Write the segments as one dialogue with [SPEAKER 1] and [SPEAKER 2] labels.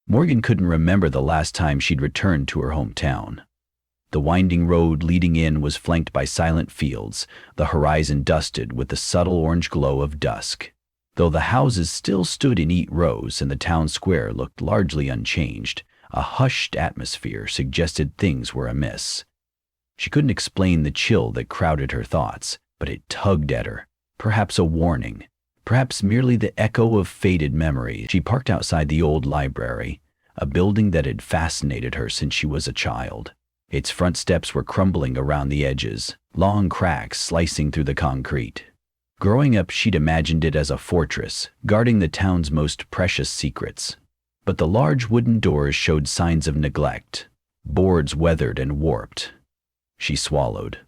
[SPEAKER 1] Morgan couldn't remember the last time she'd returned to her hometown. The winding road leading in was flanked by silent fields, the horizon dusted with the subtle orange glow of dusk. Though the houses still stood in neat rows and the town square looked largely unchanged, a hushed atmosphere suggested things were amiss. She couldn't explain the chill that crowded her thoughts, but it tugged at her, perhaps a warning, perhaps merely the echo of faded memories. She parked outside the old library, a building that had fascinated her since she was a child. Its front steps were crumbling around the edges, long cracks slicing through the concrete. Growing up, she'd imagined it as a fortress, guarding the town's most precious secrets. But the large wooden doors showed signs of neglect, boards weathered and warped. She swallowed,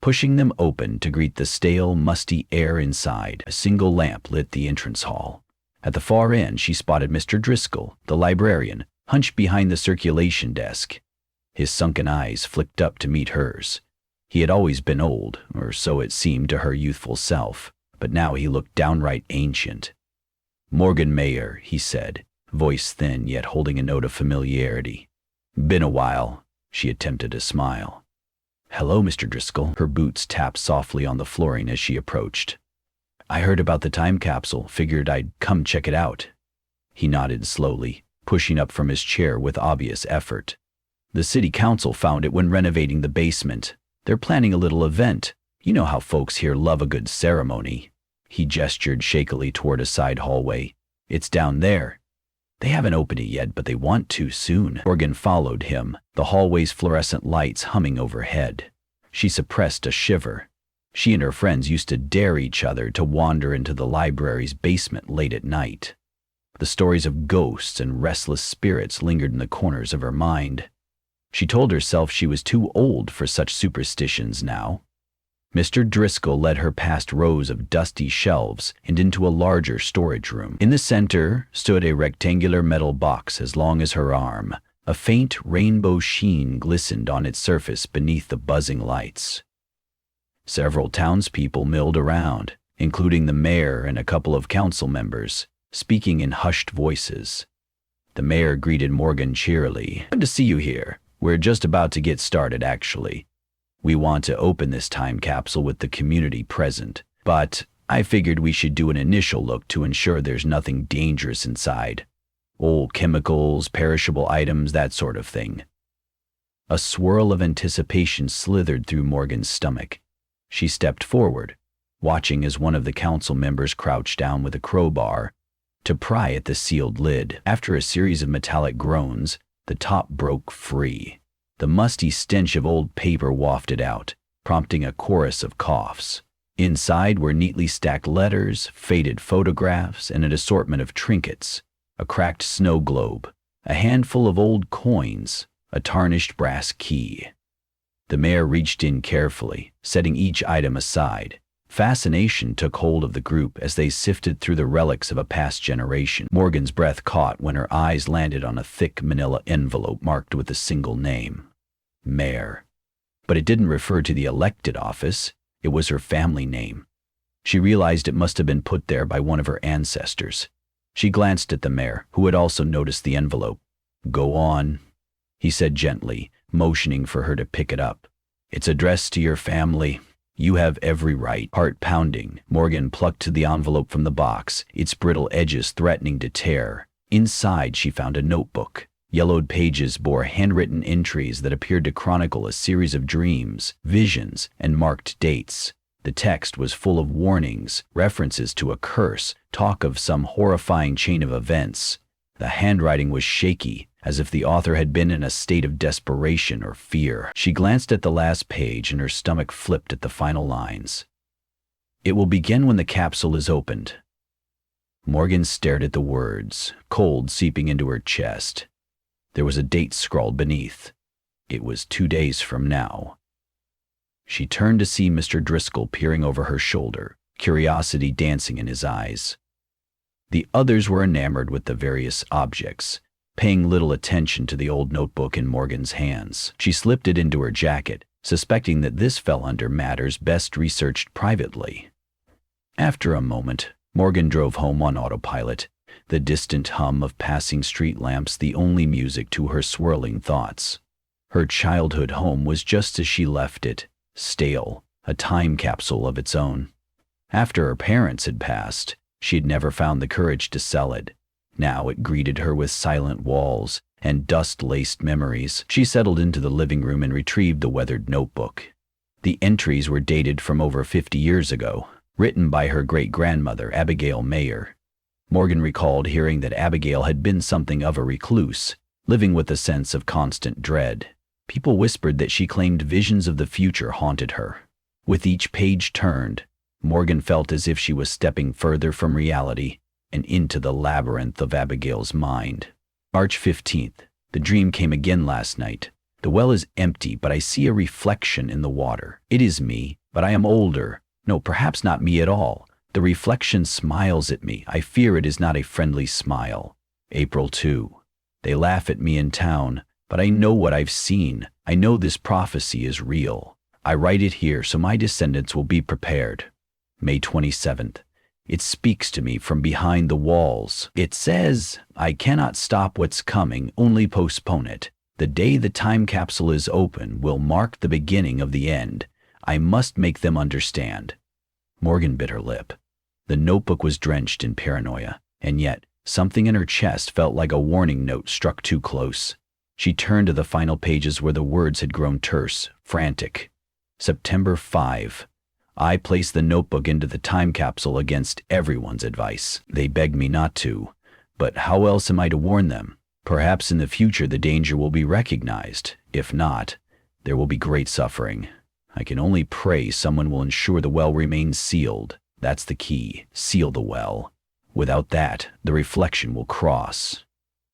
[SPEAKER 1] pushing them open to greet the stale, musty air inside. A single lamp lit the entrance hall. At the far end, she spotted Mr. Driscoll, the librarian, hunched behind the circulation desk. His sunken eyes flicked up to meet hers. He had always been old, or so it seemed to her youthful self, but now he looked downright ancient. "Morgan Mayer," he said, voice thin yet holding a note of familiarity. "Been a while." She attempted a smile. "Hello, Mr. Driscoll." Her boots tapped softly on the flooring as she approached. "I heard about the time capsule, figured I'd come check it out." He nodded slowly, pushing up from his chair with obvious effort. "The city council found it when renovating the basement. They're planning a little event. You know how folks here love a good ceremony." He gestured shakily toward a side hallway. "It's down there. They haven't opened it yet, but they want to soon." Morgan followed him, the hallway's fluorescent lights humming overhead. She suppressed a shiver. She and her friends used to dare each other to wander into the library's basement late at night. The stories of ghosts and restless spirits lingered in the corners of her mind. She told herself she was too old for such superstitions now. Mr. Driscoll led her past rows of dusty shelves and into a larger storage room. In the center stood a rectangular metal box as long as her arm. A faint rainbow sheen glistened on its surface beneath the buzzing lights. Several townspeople milled around, including the mayor and a couple of council members, speaking in hushed voices. The mayor greeted Morgan cheerily. "Good to see you here. We're just about to get started, actually. We want to open this time capsule with the community present, but I figured we should do an initial look to ensure there's nothing dangerous inside. Old chemicals, perishable items, that sort of thing." A swirl of anticipation slithered through Morgan's stomach. She stepped forward, watching as one of the council members crouched down with a crowbar to pry at the sealed lid. After a series of metallic groans, the top broke free. The musty stench of old paper wafted out, prompting a chorus of coughs. Inside were neatly stacked letters, faded photographs, and an assortment of trinkets. A cracked snow globe, a handful of old coins, a tarnished brass key. The mayor reached in carefully, setting each item aside. Fascination took hold of the group as they sifted through the relics of a past generation. Morgan's breath caught when her eyes landed on a thick manila envelope marked with a single name: Mayor. But it didn't refer to the elected office. It was her family name. She realized it must have been put there by one of her ancestors. She glanced at the mayor, who had also noticed the envelope. "Go on," he said gently, motioning for her to pick it up. "It's addressed to your family. You have every right." Heart pounding, Morgan plucked the envelope from the box, its brittle edges threatening to tear. Inside, she found a notebook. Yellowed pages bore handwritten entries that appeared to chronicle a series of dreams, visions, and marked dates. The text was full of warnings, references to a curse, talk of some horrifying chain of events. The handwriting was shaky, as if the author had been in a state of desperation or fear. She glanced at the last page and her stomach flipped at the final lines. "It will begin when the capsule is opened." Morgan stared at the words, cold seeping into her chest. There was a date scrawled beneath. It was 2 days from now. She turned to see Mr. Driscoll peering over her shoulder, curiosity dancing in his eyes. The others were enamored with the various objects, paying little attention to the old notebook in Morgan's hands. She slipped it into her jacket, suspecting that this fell under matters best researched privately. After a moment, Morgan drove home on autopilot, the distant hum of passing street lamps the only music to her swirling thoughts. Her childhood home was just as she left it, stale, a time capsule of its own. After her parents had passed, she had never found the courage to sell it. Now it greeted her with silent walls and dust-laced memories. She settled into the living room and retrieved the weathered notebook. The entries were dated from over 50 years ago, written by her great-grandmother, Abigail Mayer. Morgan recalled hearing that Abigail had been something of a recluse, living with a sense of constant dread. People whispered that she claimed visions of the future haunted her. With each page turned, Morgan felt as if she was stepping further from reality and into the labyrinth of Abigail's mind. March 15th. The dream came again last night. The well is empty, but I see a reflection in the water. It is me, but I am older. No, perhaps not me at all. The reflection smiles at me. I fear it is not a friendly smile. April 2. They laugh at me in town, but I know what I've seen. I know this prophecy is real. I write it here so my descendants will be prepared. May 27th. It speaks to me from behind the walls. It says, I cannot stop what's coming, only postpone it. The day the time capsule is open will mark the beginning of the end. I must make them understand. Morgan bit her lip. The notebook was drenched in paranoia, and yet something in her chest felt like a warning note struck too close. She turned to the final pages where the words had grown terse, frantic. September 5. I placed the notebook into the time capsule against everyone's advice. They begged me not to, but how else am I to warn them? Perhaps in the future the danger will be recognized. If not, there will be great suffering. I can only pray someone will ensure the well remains sealed. That's the key. Seal the well. Without that, the reflection will cross.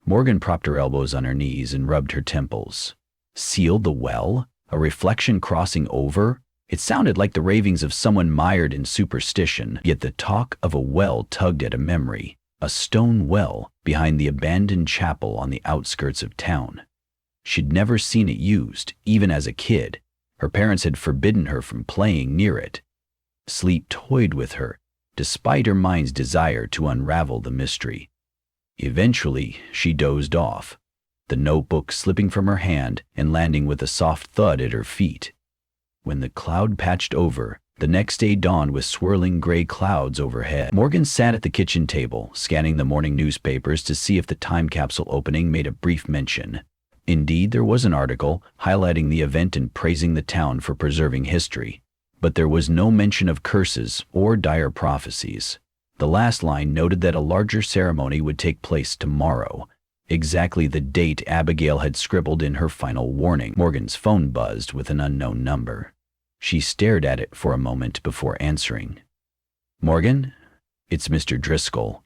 [SPEAKER 1] Morgan propped her elbows on her knees and rubbed her temples. Seal the well? A reflection crossing over? It sounded like the ravings of someone mired in superstition, yet the talk of a well tugged at a memory. A stone well behind the abandoned chapel on the outskirts of town. She'd never seen it used, even as a kid. Her parents had forbidden her from playing near it. Sleep toyed with her, despite her mind's desire to unravel the mystery. Eventually, she dozed off, the notebook slipping from her hand and landing with a soft thud at her feet. When the cloud patched over, the next day dawned with swirling gray clouds overhead. Morgan sat at the kitchen table, scanning the morning newspapers to see if the time capsule opening made a brief mention. Indeed, there was an article highlighting the event and praising the town for preserving history. But there was no mention of curses or dire prophecies. The last line noted that a larger ceremony would take place tomorrow, exactly the date Abigail had scribbled in her final warning. Morgan's phone buzzed with an unknown number. She stared at it for a moment before answering. Morgan? It's Mr. Driscoll.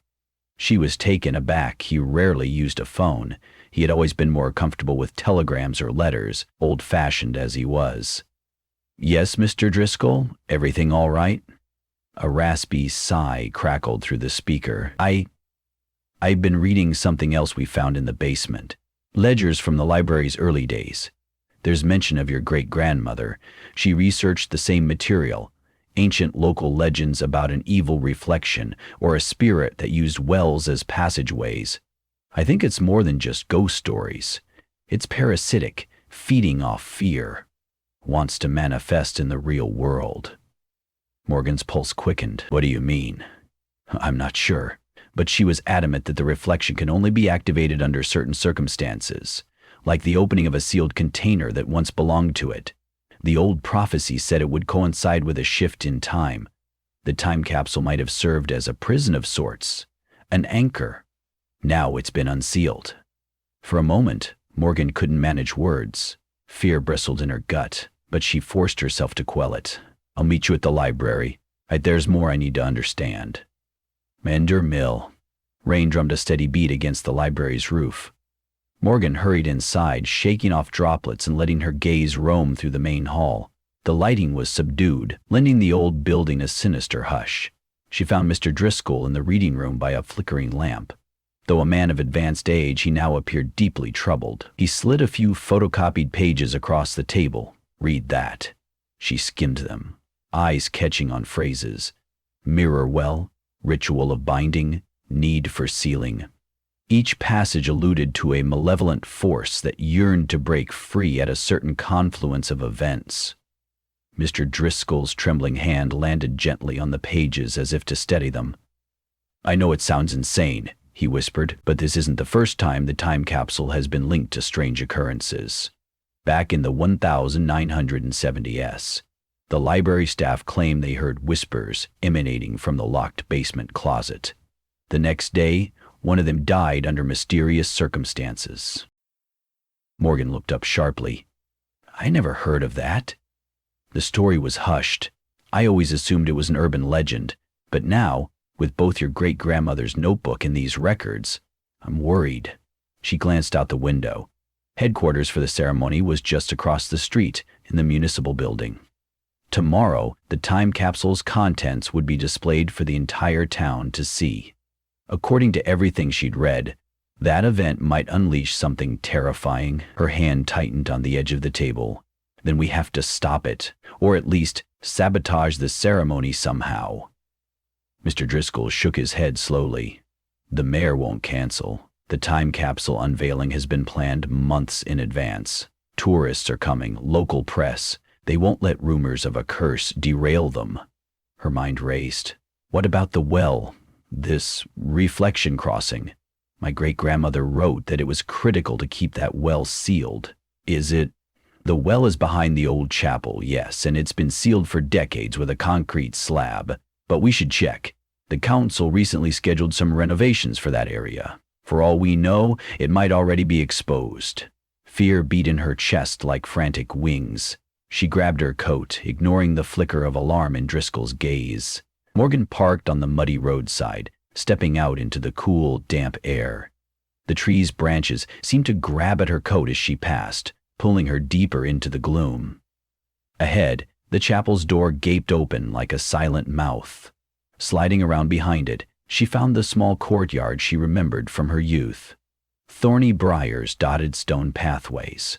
[SPEAKER 1] She was taken aback. He rarely used a phone. He had always been more comfortable with telegrams or letters, old-fashioned as he was. Yes, Mr. Driscoll? Everything all right? A raspy sigh crackled through the speaker. I've been reading something else we found in the basement. Ledgers from the library's early days. There's mention of your great-grandmother. She researched the same material. Ancient local legends about an evil reflection or a spirit that used wells as passageways. I think it's more than just ghost stories. It's parasitic, feeding off fear. Wants to manifest in the real world. Morgan's pulse quickened. What do you mean? I'm not sure, but she was adamant that the reflection can only be activated under certain circumstances, like the opening of a sealed container that once belonged to it. The old prophecy said it would coincide with a shift in time. The time capsule might have served as a prison of sorts, an anchor. Now it's been unsealed. For a moment, Morgan couldn't manage words. Fear bristled in her gut, but she forced herself to quell it. I'll meet you at the library. There's more I need to understand. Mender Mill. Rain drummed a steady beat against the library's roof. Morgan hurried inside, shaking off droplets and letting her gaze roam through the main hall. The lighting was subdued, lending the old building a sinister hush. She found Mr. Driscoll in the reading room by a flickering lamp. Though a man of advanced age, he now appeared deeply troubled. He slid a few photocopied pages across the table. Read that. She skimmed them, eyes catching on phrases. Mirror well, ritual of binding, need for sealing. Each passage alluded to a malevolent force that yearned to break free at a certain confluence of events. Mr. Driscoll's trembling hand landed gently on the pages as if to steady them. "I know it sounds insane," he whispered, "but this isn't the first time the time capsule has been linked to strange occurrences. Back in the 1970s, the library staff claimed they heard whispers emanating from the locked basement closet. The next day, one of them died under mysterious circumstances." Morgan looked up sharply. "I never heard of that." The story was hushed. I always assumed it was an urban legend, but now, with both your great-grandmother's notebook and these records, I'm worried. She glanced out the window. Headquarters for the ceremony was just across the street in the municipal building. Tomorrow, the time capsule's contents would be displayed for the entire town to see. According to everything she'd read, that event might unleash something terrifying. Her hand tightened on the edge of the table. Then we have to stop it, or at least sabotage the ceremony somehow. Mr. Driscoll shook his head slowly. The mayor won't cancel. The time capsule unveiling has been planned months in advance. Tourists are coming, local press. They won't let rumors of a curse derail them. Her mind raced. What about the well? This reflection crossing? My great-grandmother wrote that it was critical to keep that well sealed. Is it? The well is behind the old chapel, yes, and it's been sealed for decades with a concrete slab. But we should check. The council recently scheduled some renovations for that area. For all we know, it might already be exposed. Fear beat in her chest like frantic wings. She grabbed her coat, ignoring the flicker of alarm in Driscoll's gaze. Morgan parked on the muddy roadside, stepping out into the cool, damp air. The tree's branches seemed to grab at her coat as she passed, pulling her deeper into the gloom. Ahead, the chapel's door gaped open like a silent mouth. Sliding around behind it, she found the small courtyard she remembered from her youth. Thorny briars dotted stone pathways.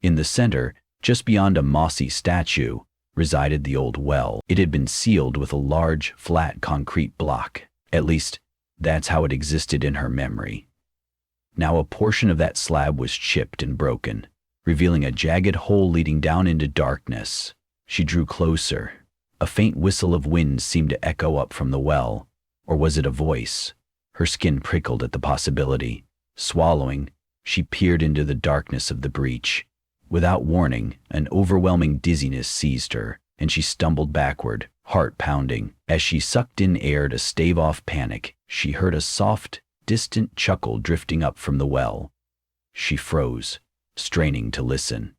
[SPEAKER 1] In the center, just beyond a mossy statue, resided the old well. It had been sealed with a large, flat concrete block. At least, that's how it existed in her memory. Now a portion of that slab was chipped and broken, revealing a jagged hole leading down into darkness. She drew closer. A faint whistle of wind seemed to echo up from the well. Or was it a voice? Her skin prickled at the possibility. Swallowing, she peered into the darkness of the breach. Without warning, an overwhelming dizziness seized her, and she stumbled backward, heart pounding. As she sucked in air to stave off panic, she heard a soft, distant chuckle drifting up from the well. She froze, straining to listen.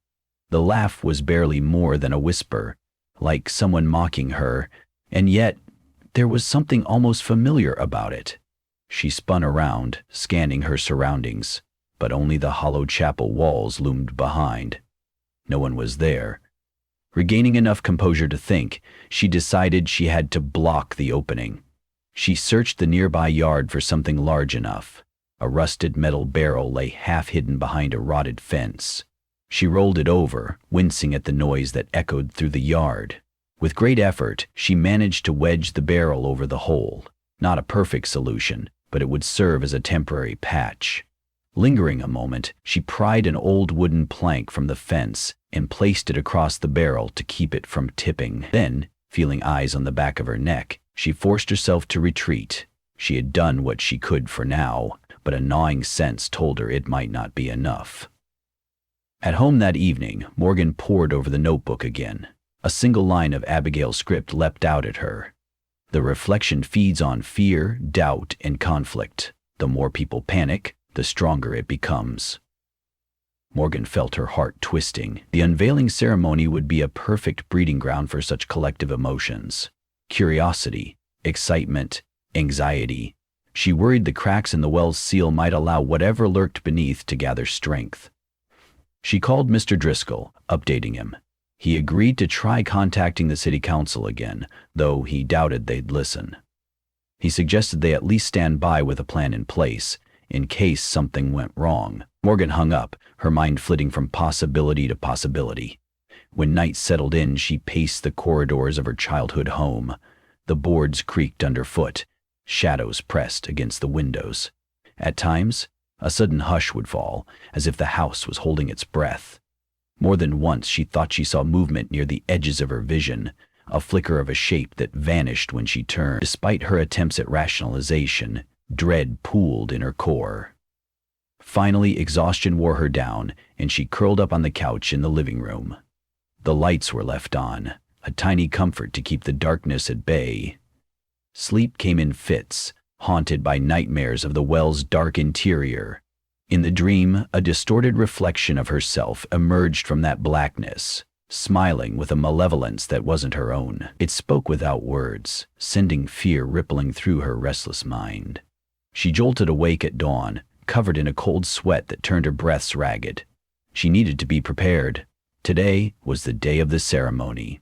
[SPEAKER 1] The laugh was barely more than a whisper, like someone mocking her, and yet there was something almost familiar about it. She spun around, scanning her surroundings, but only the hollow chapel walls loomed behind. No one was there. Regaining enough composure to think, she decided she had to block the opening. She searched the nearby yard for something large enough. A rusted metal barrel lay half hidden behind a rotted fence. She rolled it over, wincing at the noise that echoed through the yard. With great effort, she managed to wedge the barrel over the hole. Not a perfect solution, but it would serve as a temporary patch. Lingering a moment, she pried an old wooden plank from the fence and placed it across the barrel to keep it from tipping. Then, feeling eyes on the back of her neck, she forced herself to retreat. She had done what she could for now, but a gnawing sense told her it might not be enough. At home that evening, Morgan pored over the notebook again. A single line of Abigail's script leapt out at her. The reflection feeds on fear, doubt, and conflict. The more people panic, the stronger it becomes. Morgan felt her heart twisting. The unveiling ceremony would be a perfect breeding ground for such collective emotions. Curiosity, excitement, anxiety. She worried the cracks in the well's seal might allow whatever lurked beneath to gather strength. She called Mr. Driscoll, updating him. He agreed to try contacting the city council again, though he doubted they'd listen. He suggested they at least stand by with a plan in place, in case something went wrong. Morgan hung up, her mind flitting from possibility to possibility. When night settled in, she paced the corridors of her childhood home. The boards creaked underfoot, Shadows pressed against the windows. At times, a sudden hush would fall, as if the house was holding its breath. More than once she thought she saw movement near the edges of her vision, a flicker of a shape that vanished when she turned. Despite her attempts at rationalization, dread pooled in her core. Finally, exhaustion wore her down, and she curled up on the couch in the living room. The lights were left on, a tiny comfort to keep the darkness at bay. Sleep came in fits, haunted by nightmares of the well's dark interior. In the dream, a distorted reflection of herself emerged from that blackness, smiling with a malevolence that wasn't her own. It spoke without words, sending fear rippling through her restless mind. She jolted awake at dawn, covered in a cold sweat that turned her breaths ragged. She needed to be prepared. Today was the day of the ceremony.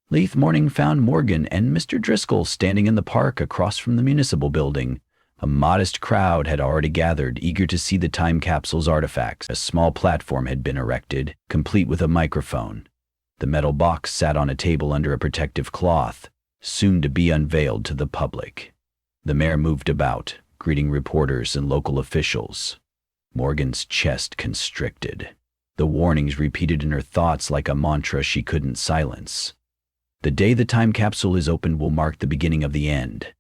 [SPEAKER 1] Leith morning found Morgan and Mr. Driscoll standing in the park across from the municipal building. A modest crowd had already gathered, eager to see the time capsule's artifacts. A small platform had been erected, complete with a microphone. The metal box sat on a table under a protective cloth, soon to be unveiled to the public. The mayor moved about, greeting reporters and local officials. Morgan's chest constricted. The warnings repeated in her thoughts like a mantra she couldn't silence. The day the time capsule is opened will mark the beginning of the end.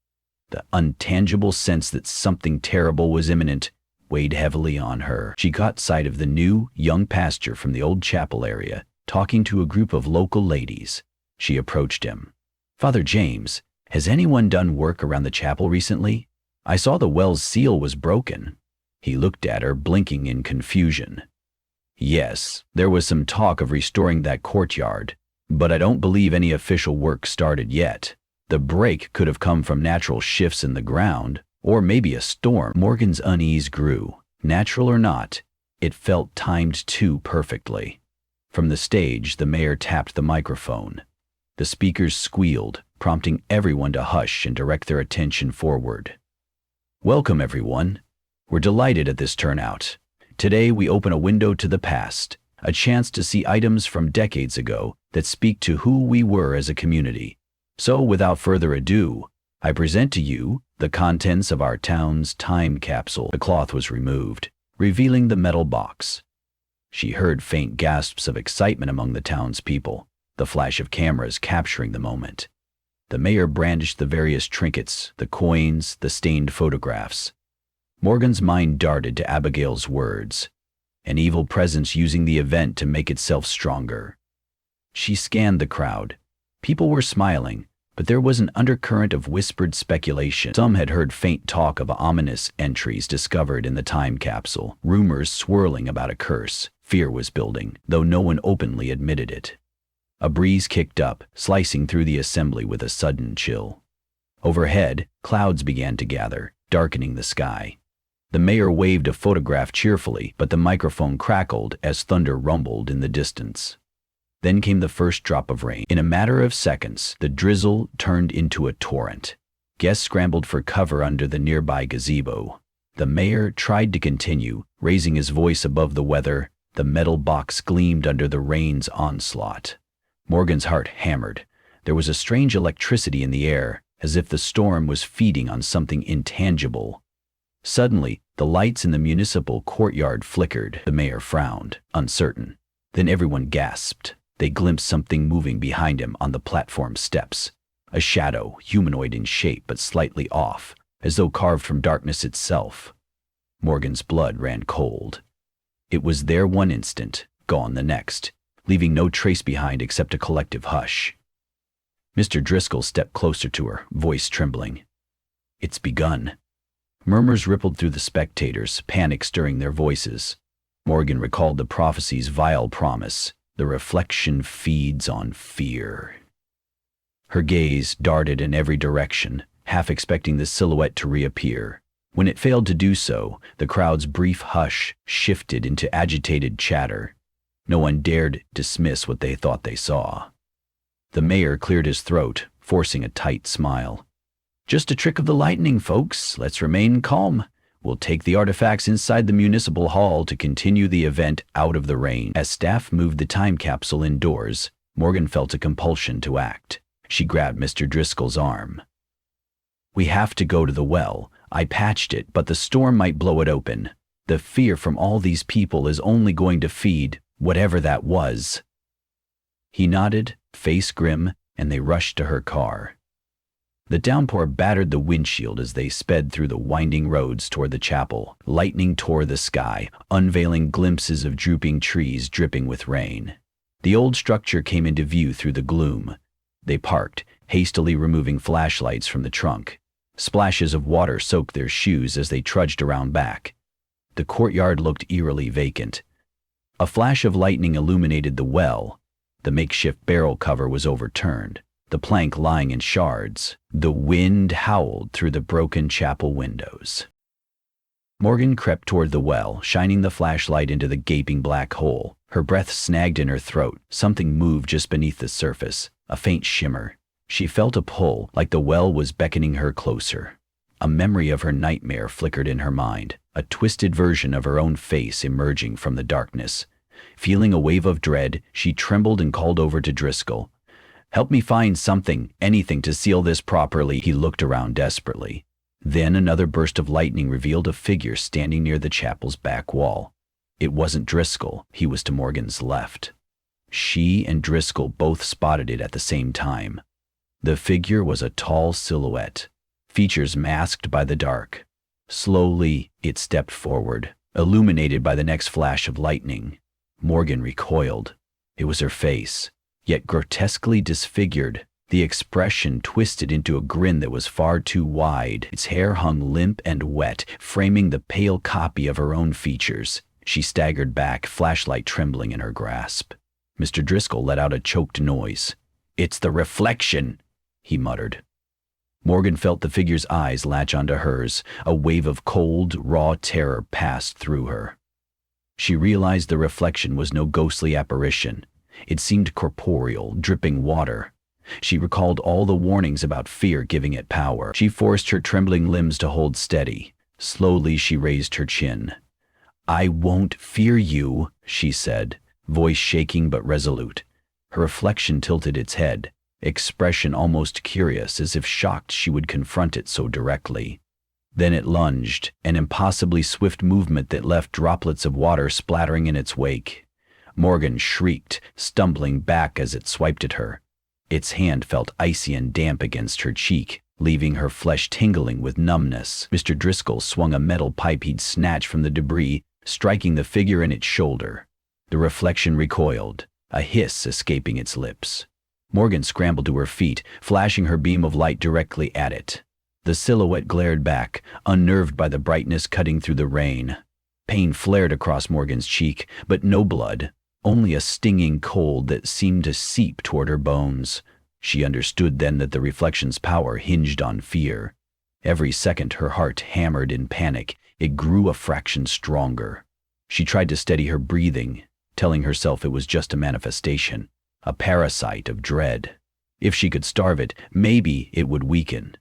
[SPEAKER 1] The untangible sense that something terrible was imminent weighed heavily on her. She caught sight of the new, young pastor from the old chapel area, talking to a group of local ladies. She approached him. "Father James, has anyone done work around the chapel recently? I saw the well's seal was broken." He looked at her, blinking in confusion. "Yes, there was some talk of restoring that courtyard, but I don't believe any official work started yet. The break could have come from natural shifts in the ground, or maybe a storm." Morgan's unease grew. Natural or not, it felt timed too perfectly. From the stage, the mayor tapped the microphone. The speakers squealed, prompting everyone to hush and direct their attention forward. "Welcome, everyone. We're delighted at this turnout. Today we open a window to the past, a chance to see items from decades ago that speak to who we were as a community. So without further ado, I present to you the contents of our town's time capsule." The cloth was removed, revealing the metal box. She heard faint gasps of excitement among the townspeople, the flash of cameras capturing the moment. The mayor brandished the various trinkets, the coins, the stained photographs. Morgan's mind darted to Abigail's words, an evil presence using the event to make itself stronger. She scanned the crowd. People were smiling, but there was an undercurrent of whispered speculation. Some had heard faint talk of ominous entries discovered in the time capsule, rumors swirling about a curse. Fear was building, though no one openly admitted it. A breeze kicked up, slicing through the assembly with a sudden chill. Overhead, clouds began to gather, darkening the sky. The mayor waved a photograph cheerfully, but the microphone crackled as thunder rumbled in the distance. Then came the first drop of rain. In a matter of seconds, the drizzle turned into a torrent. Guests scrambled for cover under the nearby gazebo. The mayor tried to continue, raising his voice above the weather. The metal box gleamed under the rain's onslaught. Morgan's heart hammered. There was a strange electricity in the air, as if the storm was feeding on something intangible. Suddenly, the lights in the municipal courtyard flickered. The mayor frowned, uncertain. Then everyone gasped. They glimpsed something moving behind him on the platform steps. A shadow, humanoid in shape but slightly off, as though carved from darkness itself. Morgan's blood ran cold. It was there one instant, gone the next, leaving no trace behind except a collective hush. Mr. Driscoll stepped closer to her, voice trembling. "It's begun." Murmurs rippled through the spectators, panic stirring their voices. Morgan recalled the prophecy's vile promise. The reflection feeds on fear. Her gaze darted in every direction, half expecting the silhouette to reappear. When it failed to do so, the crowd's brief hush shifted into agitated chatter. No one dared dismiss what they thought they saw. The mayor cleared his throat, forcing a tight smile. "Just a trick of the lightning, folks. Let's remain calm. We'll take the artifacts inside the municipal hall to continue the event out of the rain." As staff moved the time capsule indoors, Morgan felt a compulsion to act. She grabbed Mr. Driscoll's arm. We have to go to the well. I patched it, but the storm might blow it open. The fear from all these people is only going to feed whatever that was." He nodded, face grim, and they rushed to her car. The downpour battered the windshield as they sped through the winding roads toward the chapel. Lightning tore the sky, unveiling glimpses of drooping trees dripping with rain. The old structure came into view through the gloom. They parked, hastily removing flashlights from the trunk. Splashes of water soaked their shoes as they trudged around back. The courtyard looked eerily vacant. A flash of lightning illuminated the well. The makeshift barrel cover was overturned, the plank lying in shards. The wind howled through the broken chapel windows. Morgan crept toward the well, shining the flashlight into the gaping black hole. Her breath snagged in her throat. Something moved just beneath the surface, a faint shimmer. She felt a pull, like the well was beckoning her closer. A memory of her nightmare flickered in her mind, a twisted version of her own face emerging from the darkness. Feeling a wave of dread, she trembled and called over to Driscoll. "Help me find something, anything to seal this properly." He looked around desperately. Then another burst of lightning revealed a figure standing near the chapel's back wall. It wasn't Driscoll, he was to Morgan's left. She and Driscoll both spotted it at the same time. The figure was a tall silhouette, features masked by the dark. Slowly, it stepped forward, illuminated by the next flash of lightning. Morgan recoiled. It was her face, yet grotesquely disfigured, the expression twisted into a grin that was far too wide. Its hair hung limp and wet, framing the pale copy of her own features. She staggered back, flashlight trembling in her grasp. Mr. Driscoll let out a choked noise. "It's the reflection," he muttered. Morgan felt the figure's eyes latch onto hers. A wave of cold, raw terror passed through her. She realized the reflection was no ghostly apparition. It seemed corporeal, dripping water. She recalled all the warnings about fear giving it power. She forced her trembling limbs to hold steady. Slowly she raised her chin. "I won't fear you," she said, voice shaking but resolute. Her reflection tilted its head, expression almost curious, as if shocked she would confront it so directly. Then it lunged, an impossibly swift movement that left droplets of water splattering in its wake. Morgan shrieked, stumbling back as it swiped at her. Its hand felt icy and damp against her cheek, leaving her flesh tingling with numbness. Mr. Driscoll swung a metal pipe he'd snatched from the debris, striking the figure in its shoulder. The reflection recoiled, a hiss escaping its lips. Morgan scrambled to her feet, flashing her beam of light directly at it. The silhouette glared back, unnerved by the brightness cutting through the rain. Pain flared across Morgan's cheek, but no blood, only a stinging cold that seemed to seep toward her bones. She understood then that the reflection's power hinged on fear. Every second her heart hammered in panic. It grew a fraction stronger. She tried to steady her breathing, telling herself it was just a manifestation, a parasite of dread. If she could starve it, maybe it would weaken.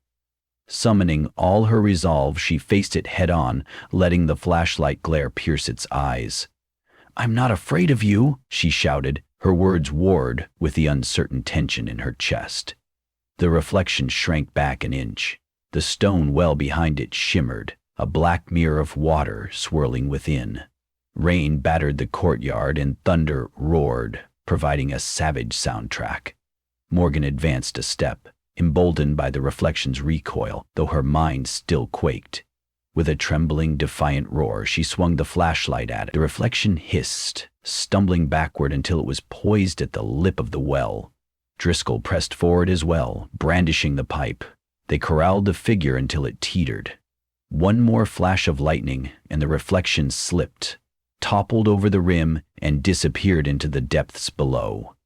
[SPEAKER 1] Summoning all her resolve, she faced it head-on, letting the flashlight glare pierce its eyes. "I'm not afraid of you," she shouted, her words warred with the uncertain tension in her chest. The reflection shrank back an inch. The stone well behind it shimmered, a black mirror of water swirling within. Rain battered the courtyard and thunder roared, providing a savage soundtrack. Morgan advanced a step, emboldened by the reflection's recoil, though her mind still quaked. With a trembling, defiant roar, she swung the flashlight at it. The reflection hissed, stumbling backward until it was poised at the lip of the well. Driscoll pressed forward as well, brandishing the pipe. They corralled the figure until it teetered. One more flash of lightning, and the reflection slipped, toppled over the rim, and disappeared into the depths below.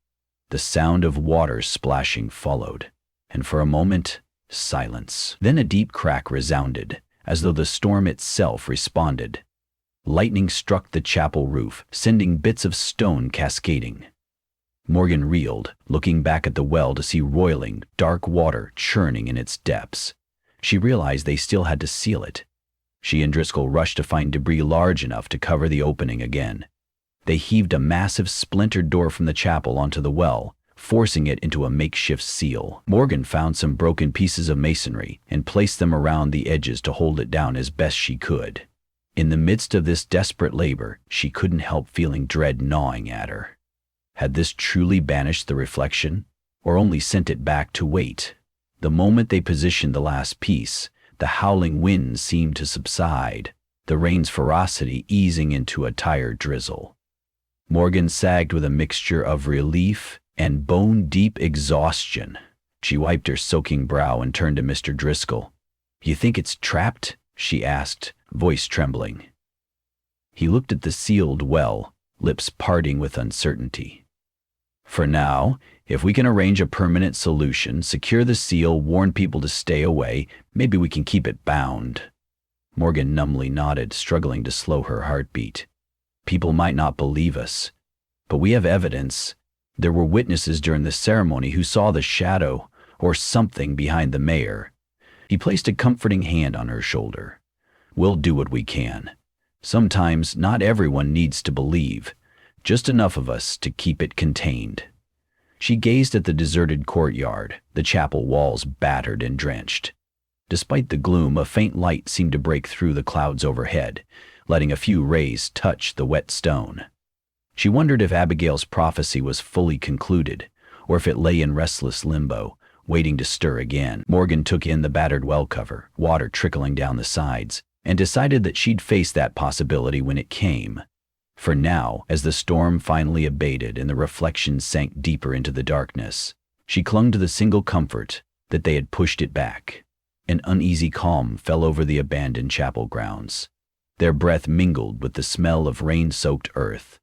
[SPEAKER 1] The sound of water splashing followed, and for a moment, silence. Then a deep crack resounded, as though the storm itself responded. Lightning struck the chapel roof, sending bits of stone cascading. Morgan reeled, looking back at the well to see roiling, dark water churning in its depths. She realized they still had to seal it. She and Driscoll rushed to find debris large enough to cover the opening again. They heaved a massive splintered door from the chapel onto the well, forcing it into a makeshift seal. Morgan found some broken pieces of masonry and placed them around the edges to hold it down as best she could. In the midst of this desperate labor, she couldn't help feeling dread gnawing at her. Had this truly banished the reflection, or only sent it back to wait? The moment they positioned the last piece, the howling wind seemed to subside, the rain's ferocity easing into a tired drizzle. Morgan sagged with a mixture of relief and bone-deep exhaustion. She wiped her soaking brow and turned to Mr. Driscoll. "You think it's trapped?" she asked, voice trembling. He looked at the sealed well, lips parting with uncertainty. "For now, if we can arrange a permanent solution, secure the seal, warn people to stay away, maybe we can keep it bound." Morgan numbly nodded, struggling to slow her heartbeat. "People might not believe us, but we have evidence. There were witnesses during the ceremony who saw the shadow or something behind the mayor." He placed a comforting hand on her shoulder. "We'll do what we can. Sometimes not everyone needs to believe, just enough of us to keep it contained." She gazed at the deserted courtyard, the chapel walls battered and drenched. Despite the gloom, a faint light seemed to break through the clouds overhead, letting a few rays touch the wet stone. She wondered if Abigail's prophecy was fully concluded, or if it lay in restless limbo, waiting to stir again. Morgan took in the battered well cover, water trickling down the sides, and decided that she'd face that possibility when it came. For now, as the storm finally abated and the reflections sank deeper into the darkness, she clung to the single comfort that they had pushed it back. An uneasy calm fell over the abandoned chapel grounds. Their breath mingled with the smell of rain-soaked earth.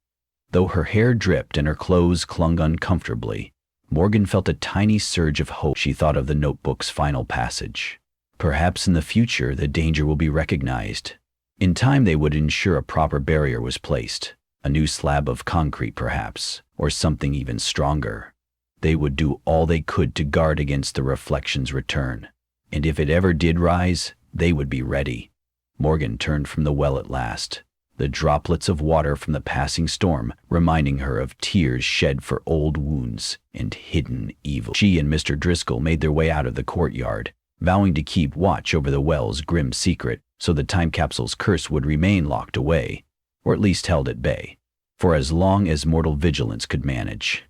[SPEAKER 1] Though her hair dripped and her clothes clung uncomfortably, Morgan felt a tiny surge of hope. She thought of the notebook's final passage. Perhaps in the future the danger will be recognized. In time they would ensure a proper barrier was placed, a new slab of concrete perhaps, or something even stronger. They would do all they could to guard against the reflection's return, and if it ever did rise, they would be ready. Morgan turned from the well at last, the droplets of water from the passing storm reminding her of tears shed for old wounds and hidden evil. She and Mr. Driscoll made their way out of the courtyard, vowing to keep watch over the well's grim secret so the time capsule's curse would remain locked away, or at least held at bay, for as long as mortal vigilance could manage.